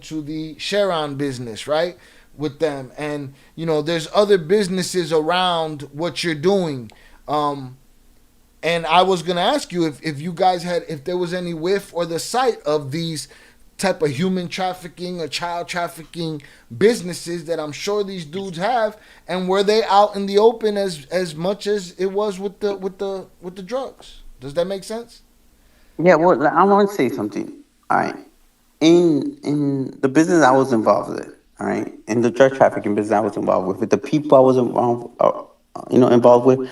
into the Sharon business, right? With them, and there's other businesses around what you're doing. And I was gonna ask you if you guys had, if there was any whiff or the sight of these type of human trafficking or child trafficking businesses that I'm sure these dudes have, and were they out in the open as much as it was with the drugs? Does that make sense? Yeah, well, I want to say something. All right. In the business I was involved with, all right, in the drug trafficking business I was involved with the people I was involved with,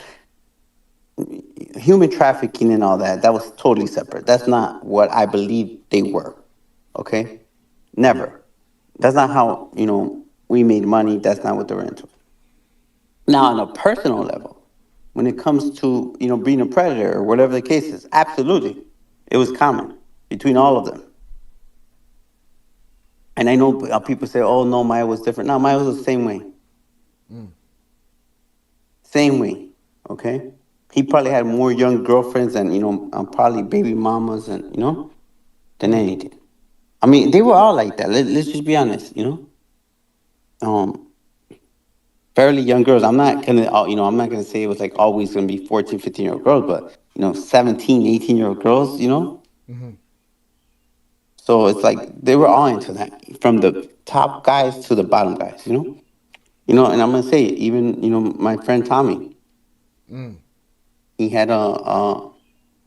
human trafficking and all that, that was totally separate. That's not what I believe they were. Okay, never. That's not how we made money. That's not what they were into. Now, on a personal level, when it comes to being a predator or whatever the case is, absolutely, it was common between all of them. And I know people say, "Oh no, Maya was different." No, Maya was the same way, Mm. same way. Okay, he probably had more young girlfriends and probably baby mamas and than Mm. anything. I mean, they were all like that. Let's just be honest. Um, fairly young girls. I'm not gonna say it was like always gonna be 14, 15-year-old girls, but 17, 18-year-old girls. Mm-hmm. So it's like they were all into that, from the top guys to the bottom guys. And I'm gonna say it, even my friend Tommy, Mm. he had a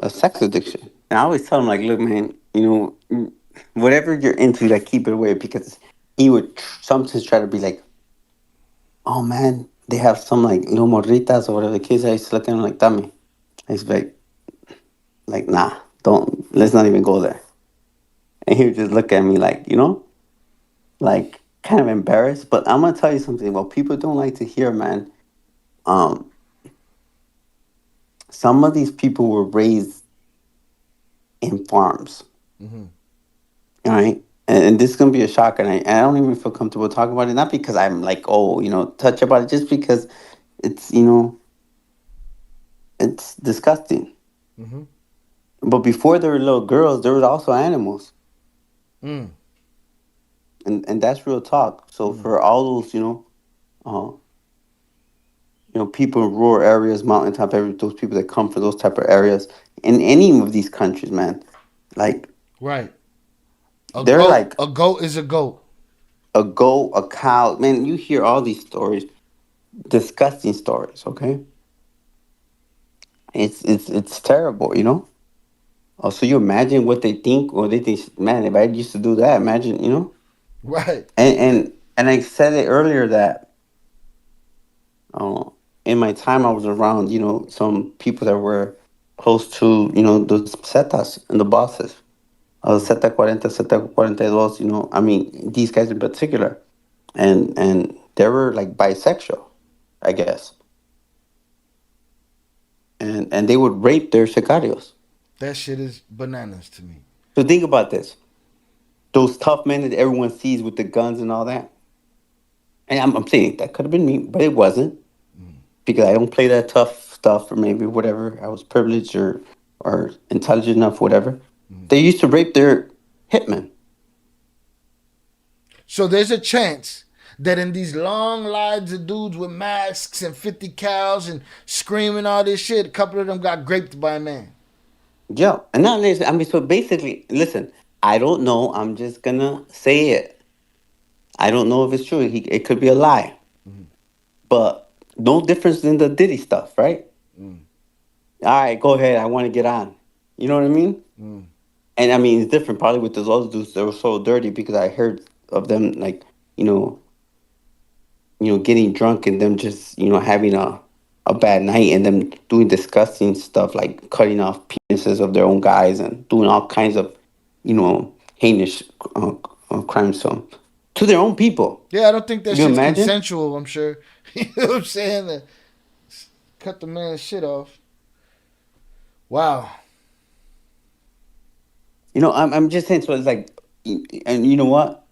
sex addiction, and I always tell him like, look, man, whatever you're into, like keep it away, because he would sometimes try to be like, oh man, they have some like morritas or whatever the kids. I used to look at him like, Tommy, I used to be like, nah, don't, let's not even go there. And he would just look at me like, like kind of embarrassed. But I'm gonna tell you something. What people don't like to hear, man. Um, some of these people were raised in farms. Mm-hmm. All right. And this is gonna be a shock, and I don't even feel comfortable talking about it. Not because I'm like, oh, touch about it, just because it's it's disgusting. Mm-hmm. But before there were little girls, there was also animals, Mm. and that's real talk. So Mm. for all those people in rural areas, mountaintop areas, those people that come from those type of areas in any of these countries, man, like Right. A they're goat. like A goat is a goat. a goat, a cow. Man, you hear all these stories, disgusting stories. Okay, it's terrible. So you imagine what they think, or they think, man, if I used to do that, imagine. Right. And I said it earlier that uh, in my time I was around, some people that were close to, the Zetas and the bosses. Zeta 40, Zeta 42, I mean, these guys in particular. And they were like bisexual, I guess. And they would rape their sicarios. That shit is bananas to me. So think about this. Those tough men that everyone sees with the guns and all that. And I'm saying that could have been me, but it wasn't, Mm. because I don't play that tough stuff, or maybe whatever. I was privileged or intelligent enough, whatever. Mm. They used to rape their hitmen. So there's a chance that in these long lines of dudes with masks and 50 cows and screaming all this shit, a couple of them got graped by a man. Yeah. And not only, I mean, so basically, listen, I don't know. I'm just gonna say it. I don't know if it's true. It could be a lie. Mm. But no difference than the Diddy stuff, right? Mm. All right, go ahead. I want to get on. You know what I mean? Mm. And I mean, it's different probably with those other dudes that were so dirty, because I heard of them like, you know, getting drunk and them just, having a bad night, and them doing disgusting stuff like cutting off penises of their own guys and doing all kinds of, heinous crimes to their own people. Yeah, I don't think that You shit's imagine? consensual, I'm sure. You know what I'm saying? Cut the man's shit off. Wow. I'm just saying. So it's like, and you know what?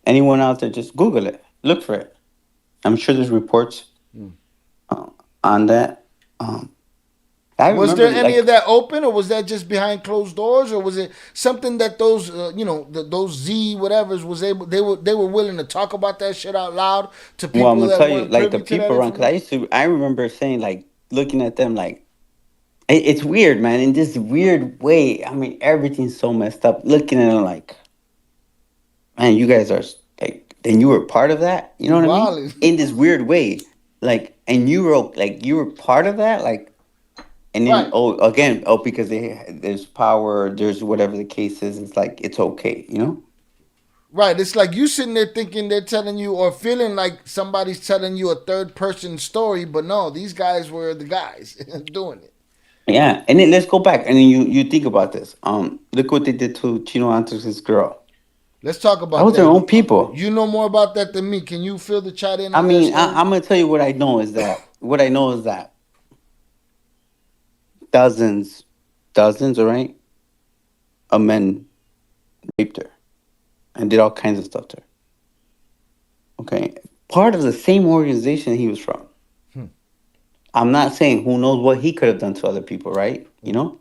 Anyone out there, just Google it, look for it. I'm sure there's reports Mm. uh, on that. Um, I Was remember there any of like that open, or was that just behind closed doors, or was it something that those, those Z whatevers was able they were willing to talk about that shit out loud to well, I'm people gonna that tell you, weren't like the privy to that people around, because I information? used to, I remember saying like looking at them like it's weird, man, in this weird way. I mean, everything's so messed up. Looking at them like, man, you guys are like, and you were part of that. You know You what I mean? wildin'. In this weird way, like, and you were like, you were part of that, like, and then Right. oh, again, oh, because there's power, there's whatever the case is. It's like it's okay, you know? Right. It's like you sitting there thinking they're telling you or feeling like somebody's telling you a third person story, but no, these guys were the guys doing it. Yeah, and then let's go back, and then you think about this. Look what they did to Chino Antos's girl. Let's talk That about was their that. own people. You know more about that than me. Can you fill the chat in I on that mean, story? I'm gonna tell you what I know is that dozens, dozens, all right, of men raped her and did all kinds of stuff to her. Okay, part of the same organization he was from. Hmm. I'm not saying who knows what he could have done to other people, right? You Hmm. know.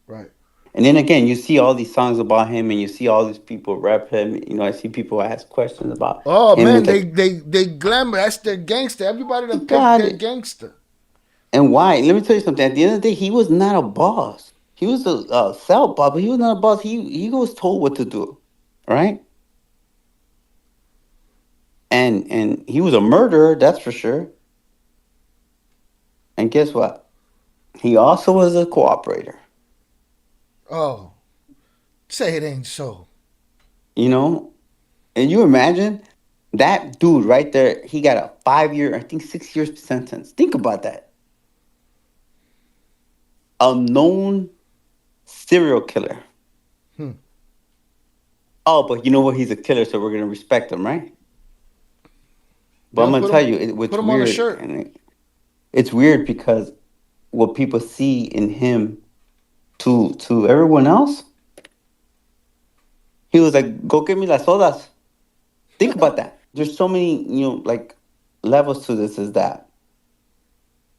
Right. And then again, you see all these songs about him, and you see all these people rep him. You know, I see people ask questions about Oh him. man, It's they glamour. That's their gangster. Everybody he done picked got their it. gangster. And why? Let me tell you something. At the end of the day, he was not a boss. He was a cell boss, but he was not a boss. He was told what to do, right? And he was a murderer, that's for sure. And guess what? He also was a cooperator. Oh, say it ain't so. You know, and you imagine that dude right there. He got a 5 year, I think 6 years sentence. Think about that. A known serial killer. Hmm. Oh, but you know what? He's a killer, so we're gonna respect him, right? But I'm They'll gonna tell you, put what's him on a weird, shirt. and it's weird because what people see in him to everyone else, he was like, "Go get me las sodas." Think about that. There's so many, like levels to this. Is that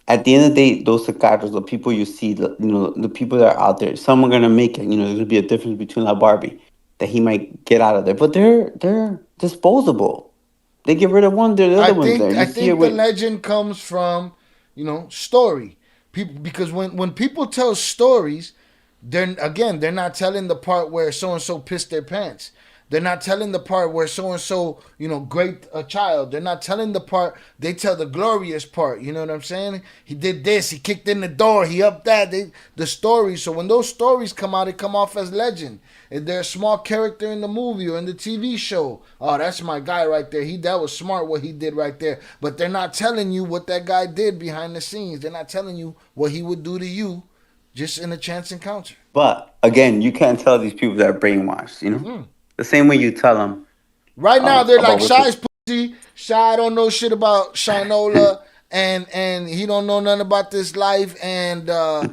at the end of the day, those Sicarios, the people you see, the people that are out there, some are gonna make it. You know, there's gonna be a difference between La Barbie that he might get out of there, but they're disposable. They get rid of one, the I other one's there. think You I see it think the with legend comes from, story. People, because when people tell stories, they're not telling the part where so and so pissed their pants. They're not telling the part where so and so, great a child. They're not telling the part. They tell the glorious part. You know what I'm saying? He did this. He kicked in the door. He up that. The stories. So when those stories come out, it come off as legend. If they're a small character in the movie or in the TV show, oh, that's my guy right there. That was smart what he did right there. But they're not telling you what that guy did behind the scenes. They're not telling you what he would do to you just in a chance encounter. But again, you can't tell these people that are brainwashed. Mm. The same way you tell them Right now, they're like about what Shy's to. pussy. Shy don't know shit about Shinola, and he don't know nothing about this life. And the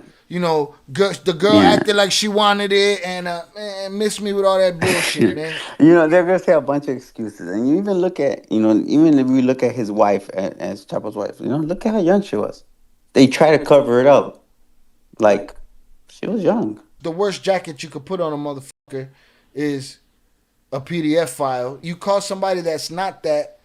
girl Yeah. acted like she wanted it, and man, miss me with all that bullshit, man. They're gonna say a bunch of excuses, and you even look at, even if we look at his wife as Chapo's wife, look at how young she was. They try to cover it up, like she was young. The worst jacket you could put on a motherfucker is a PDF file. You call somebody that's not that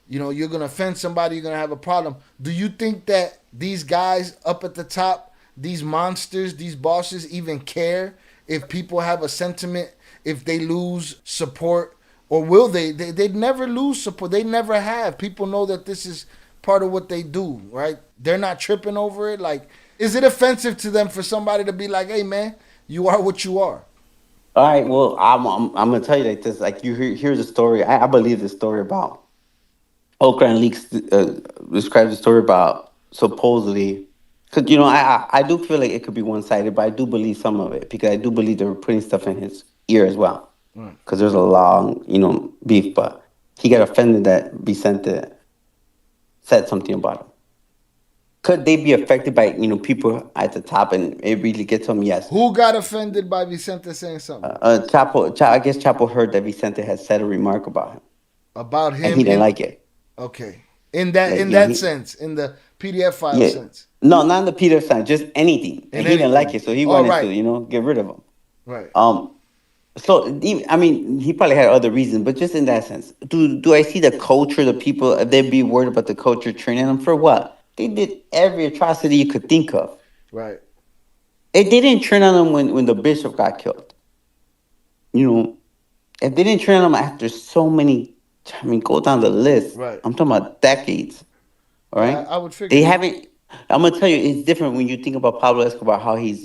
you're gonna offend somebody, you're gonna have a problem. Do you think that these guys up at the top, these monsters, these bosses even care if people have a sentiment, if they lose support, or will they'd never lose support. They never have. People know that this is part of what they do, right? They're not tripping over it. Like, is it offensive to them for somebody to be like, hey man, you are what you are? All right, well, I'm gonna tell you like this. Like here's a story. I believe this story about Okra and Leaks describes the story about supposedly, because I do feel like it could be one sided, but I do believe some of it because I do believe they were putting stuff in his ear as well. Right. Because there's a long beef, but he got offended that Vicente said something about him. Could they be affected by people at the top and it really gets them? Yes. Who got offended by Vicente saying something I guess Chapo heard that Vicente had said a remark about him, about and him he didn't in like it. okay in that Like in that sense in the PDF file Yeah. sense No, not in the PDF sign, just anything. And in he didn't like anything. it, so he Oh, wanted to, right, get rid of them. right. Um, I mean, he probably had other reasons, but just in that sense, do I see the culture, the people, they'd be worried about the culture training them for what? They did every atrocity you could think of. Right, They didn't turn on them when the bishop got killed. You know, if they didn't turn on them after so many, I mean, go down the list. right. I'm talking about decades. All Yeah, right, I would figure they that. haven't. I'm gonna tell you, it's different when you think about Pablo Escobar. How he's,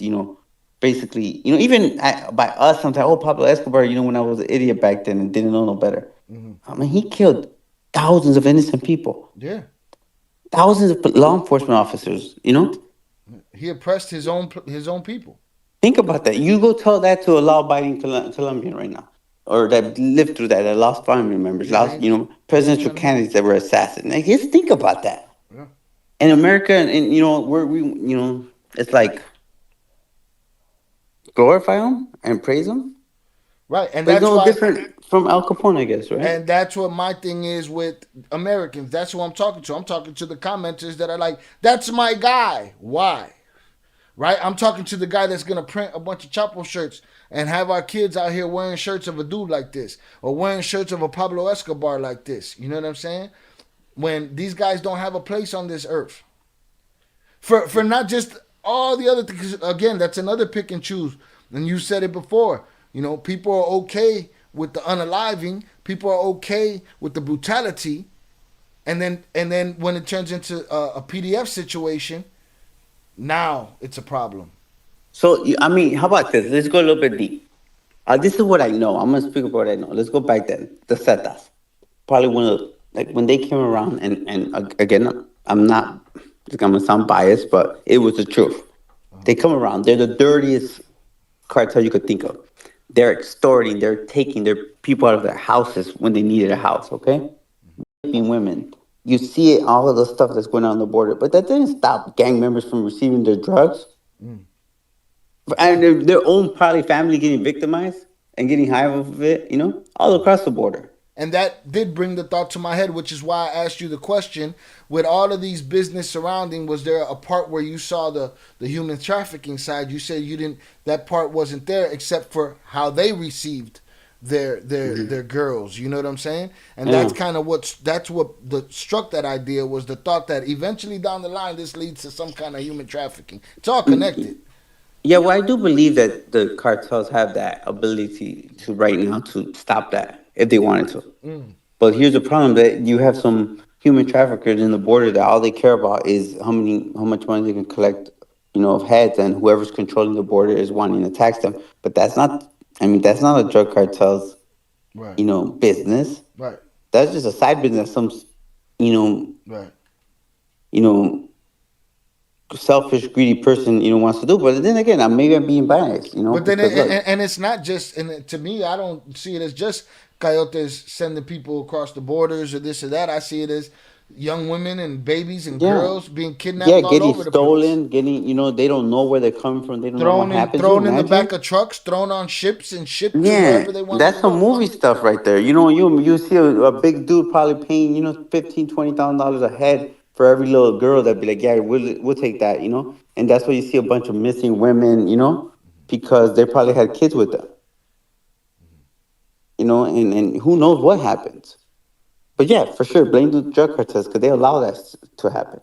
basically, even by us sometimes. Oh, Pablo Escobar. When I was an idiot back then and didn't know no better. Hmm. I mean, he killed thousands of innocent people, Yeah, thousands of law enforcement officers. he oppressed his own people. Think about that. You go tell that to a law-abiding Colombian right now, or that lived through that, that lost family members, Yeah, lost, they ain't presidential trying to hear it. candidates that were assassinated. Like, just think about that. Yeah. In America, and it's like glorify them and praise them, Right, and but it's that's no why. different from Al Capone, I guess, right? And that's what my thing is with Americans. That's who I'm talking to. I'm talking to the commenters that are like, "That's my guy." Why? Right? I'm talking to the guy that's gonna print a bunch of Chapo shirts and have our kids out here wearing shirts of a dude like this or wearing shirts of a Pablo Escobar like this. You know what I'm saying? When these guys don't have a place on this earth. For not just all the other things. Again, that's another pick and choose. And you said it before. People are okay with the unaliving. People are okay with the brutality. And then when it turns into a PDF situation, now it's a problem. So I mean, how about this? Let's go a little bit deep. This is what I know. I'm gonna speak about what I know. Let's go back then. The Zetas, probably one of like when they came around, and again, I'm not. I'm gonna sound biased, but it was the truth. They come around. They're the dirtiest cartel you could think of. They're extorting. They're taking their people out of their houses when they needed a house. Okay, raping women. You see it, all of the stuff that's going on the border, but that didn't stop gang members from receiving their drugs Mm. and their own probably family getting victimized and getting high off of it. All across the border. And that did bring the thought to my head, which is why I asked you the question. With all of these business surrounding, was there a part where you saw the human trafficking side? You said you didn't. That part wasn't there, except for how they received their Hmm. girls. You know what I'm saying? And Yeah. that's what the struck that idea was the thought that eventually down the line this leads to some kind of human trafficking. It's all connected. Yeah, well, I do believe that the cartels have that ability to right now to stop that if they wanted to. Mm. But here's the problem that you have some human traffickers in the border that all they care about is how much money they can collect, of heads, and whoever's controlling the border is wanting to tax them. But that's not. I mean, that's not a drug cartel's, Right. business. Right. That's just a side business. You know, Right. you know, selfish, greedy person, wants to do. But then again, maybe I'm being biased, But then, because look, and it's not just, and to me, I don't see it as just coyotes sending people across the borders or this or that. I see it as young women and babies and yeah, girls being yeah, kidnapped all getting over the place, stolen, they don't know where they're coming from. They don't know what happens. You thrown in the back imagine? of trucks, thrown on ships and shipped to Yeah, wherever they want them that's to some go. movie stuff right there. You see a big dude probably paying, 15, $20,000 a head for every little girl that be like, yeah, we'll take that, and that's why you see a bunch of missing women, because they probably had kids with them, and who knows what happens. But yeah, for sure, blame the drug cartels because they allow that to happen.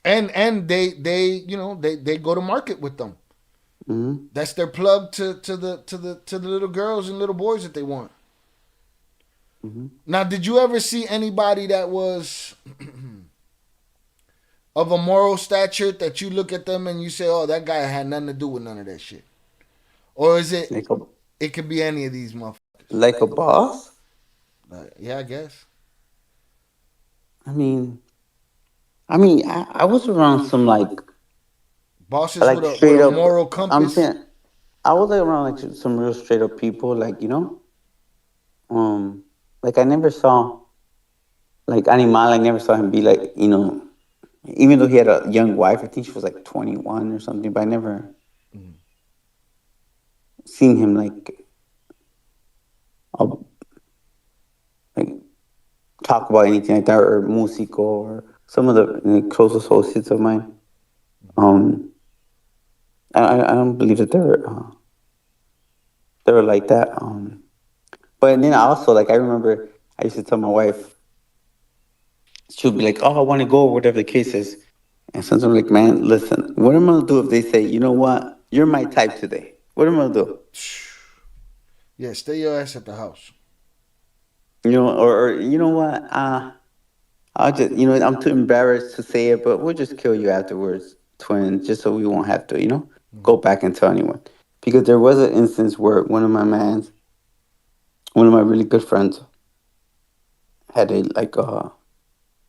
And they go to market with them. Hmm. That's their plug to the little girls and little boys that they want. Hmm. Now, did you ever see anybody that was of a moral stature that you look at them and you say, "Oh, that guy had nothing to do with none of that shit," or is it? Like a It could be any of these motherfuckers. like a boss. Yeah, I guess. I mean, I was around some Bosses with like a straight up. moral I'm compass. saying I was around some real straight up people, like I never saw like Animal. I never saw him be like, even though he had a young wife. I think she was like 21 or something, but I never Mm. seen him uh, like talk about anything like that or musico or. some of the close associates of mine. Um, I don't believe that they were like that. But then also, like, I remember I used to tell my wife, she'll be like, "Oh, I want to go," or whatever the case is. And sometimes I'm like, "Man, listen, what am I gonna do if they say, you know what, you're my type today? What am I gonna do? Yeah, stay your ass at the house. You know, or you know what? I'll just, you know, I'm too embarrassed to say it, but we'll just kill you afterwards, twin, just so we won't have to, you know, go back and tell anyone." Because there was an instance where one of my really good friends had a like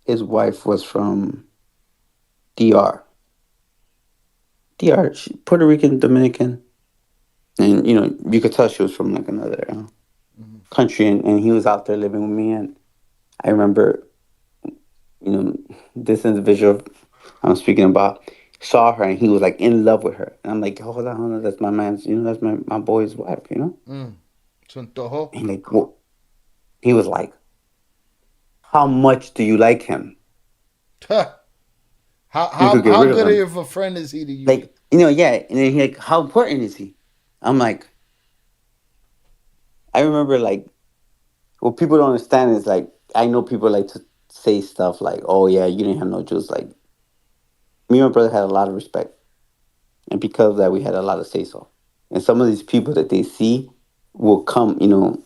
his wife was from DR, Puerto Rican, Dominican, and you know you could tell she was from like another country, and he was out there living with me, and I remember, you know, this individual I'm speaking about saw her and he was like in love with her, and I'm like, hold on, that's my man's, you know, that's my boy's wife, you know. Mm. Se antojó. And like, he was like, how much do you like him? Huh. You could get How rid of good him. of a friend is he to you? Like, you know, yeah. And then he like, how important is he? I'm like, I remember like, what people don't understand is like, I know people like to say stuff like, oh yeah, you didn't have no juice. Like, me and my brother had a lot of respect. And because of that, we had a lot of say so. And some of these people that they see will come, you know,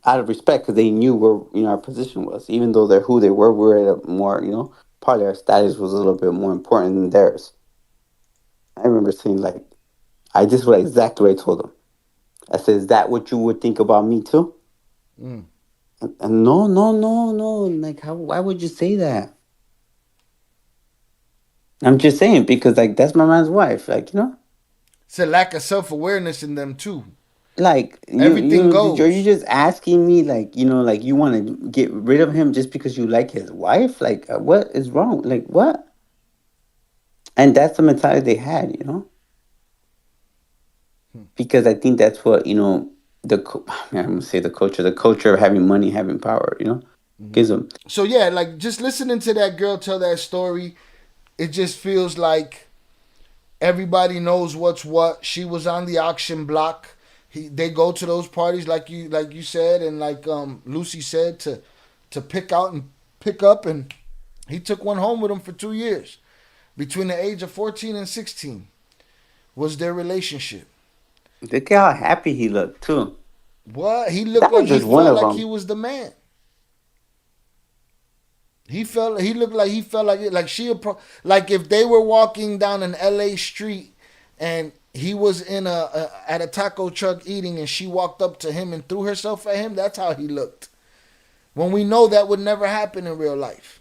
out of respect because they knew where, you know, our position was. Even though they're who they were, we were at a more, you know, probably our status was a little bit more important than theirs. I remember saying like, I just was exactly what I told them. I said, "Is that what you would think about me too?" Mm. And no, no, no, no. Like, how? Why would you say that? I'm just saying because like that's my man's wife. Like, you know, It's a lack of self awareness in them too. like Everything are you goes. just asking me like, you know, like you want to get rid of him just because you like his wife? Like, what is wrong? Like, what? And that's the mentality they had, you know, Hmm. because I think that's what, you know, I'm gonna say the culture of having money, having power, you know, Mhm. gives them. So yeah, like just listening to that girl tell that story, it just feels like everybody knows what's what. She was on the auction block. They go to those parties like you said, and like Lucy said, to pick out and pick up, and he took one home with him for 2 years. Between the age of 14 and 16 was their relationship. Look at how happy he looked too. What, he looked That like was he just one felt of like he them. was the man. He looked like he felt like it, like like if they were walking down an LA street and he was in a at a taco truck eating and she walked up to him and threw herself at him. That's how he looked. When we know that would never happen in real life.